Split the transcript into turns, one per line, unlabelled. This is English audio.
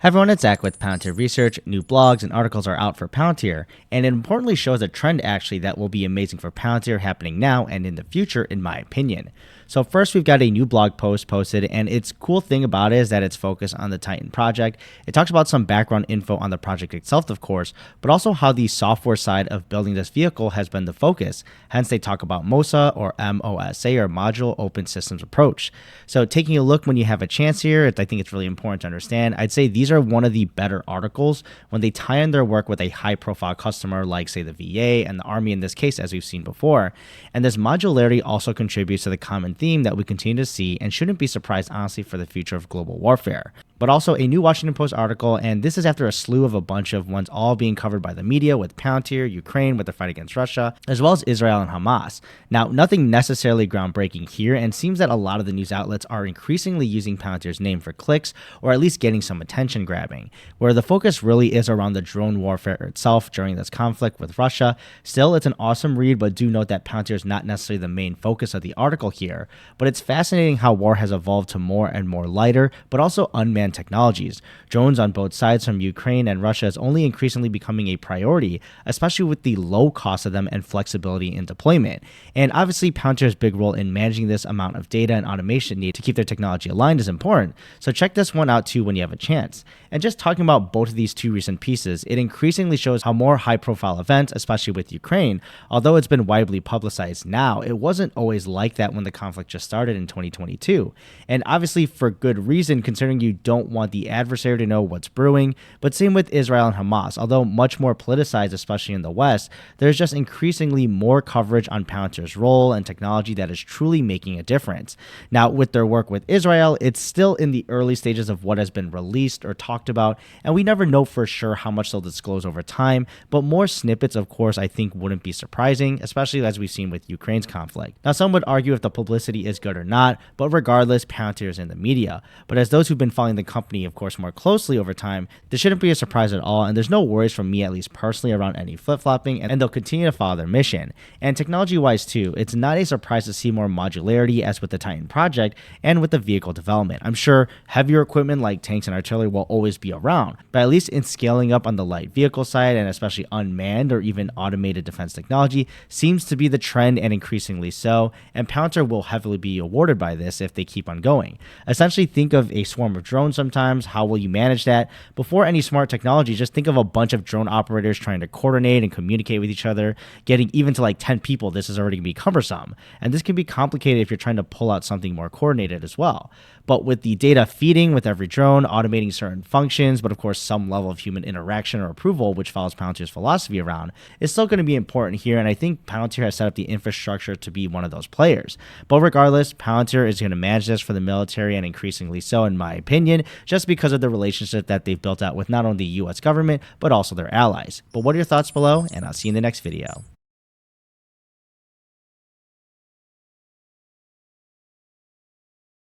Hi everyone, it's Zach with Palantir Research. New blogs and articles are out for Palantir, and it importantly shows a trend actually that will be amazing for Palantir happening now and in the future, in my opinion. So first, we've got a new blog post posted, and its cool thing about it is that it's focused on the Titan project. It talks about some background info on the project itself, of course, but also how the software side of building this vehicle has been the focus. Hence, they talk about MOSA or MOSA or Module Open Systems Approach. So taking a look when you have a chance here, I think it's really important to understand. I'd say these are one of the better articles when they tie in their work with a high-profile customer like, say, the VA and the Army in this case, as we've seen before. And this modularity also contributes to the common theme that we continue to see and shouldn't be surprised, honestly, for the future of global warfare. But also a new Washington Post article, and this is after a slew of a bunch of ones all being covered by the media with Palantir, Ukraine with the fight against Russia, as well as Israel and Hamas. Now, nothing necessarily groundbreaking here, and seems that a lot of the news outlets are increasingly using Palantir's name for clicks, or at least getting some attention grabbing, where the focus really is around the drone warfare itself during this conflict with Russia. Still, it's an awesome read, but do note that Palantir is not necessarily the main focus of the article here, but it's fascinating how war has evolved to more and more lighter, but also unmanned technologies. Drones on both sides from Ukraine and Russia is only increasingly becoming a priority, especially with the low cost of them and flexibility in deployment. And obviously, Palantir's big role in managing this amount of data and automation need to keep their technology aligned is important. So check this one out too when you have a chance. And just talking about both of these two recent pieces, it increasingly shows how more high-profile events, especially with Ukraine, although it's been widely publicized now, it wasn't always like that when the conflict just started in 2022. And obviously for good reason, considering you don't want the adversary to know what's brewing. But same with Israel and Hamas. Although much more politicized, especially in the West, there's just increasingly more coverage on Palantir's role and technology that is truly making a difference. Now, with their work with Israel, it's still in the early stages of what has been released or talked about, and we never know for sure how much they'll disclose over time, but more snippets, of course, I think wouldn't be surprising, especially as we've seen with Ukraine's conflict. Now, some would argue if the publicity is good or not, but regardless, Palantir is in the media. But as those who've been following the company, of course, more closely over time, this shouldn't be a surprise at all, and there's no worries from me, at least personally, around any flip-flopping, and they'll continue to follow their mission. And technology-wise too, it's not a surprise to see more modularity as with the Titan project and with the vehicle development. I'm sure heavier equipment like tanks and artillery will always be around, but at least in scaling up on the light vehicle side and especially unmanned or even automated defense technology seems to be the trend, and increasingly so, and Palantir will heavily be awarded by this if they keep on going. Essentially, think of a swarm of drones sometimes. How will you manage that? Before any smart technology, just think of a bunch of drone operators trying to coordinate and communicate with each other. Getting even to like 10 people, this is already going to be cumbersome, and this can be complicated if you're trying to pull out something more coordinated as well. But with the data feeding with every drone, automating certain functions, but of course some level of human interaction or approval, which follows Palantir's philosophy around, is still going to be important here, and I think Palantir has set up the infrastructure to be one of those players. But regardless, Palantir is going to manage this for the military, and increasingly so, in my opinion, just because of the relationship that they've built out with not only the US government, but also their allies. But what are your thoughts below? And I'll see you in the next video.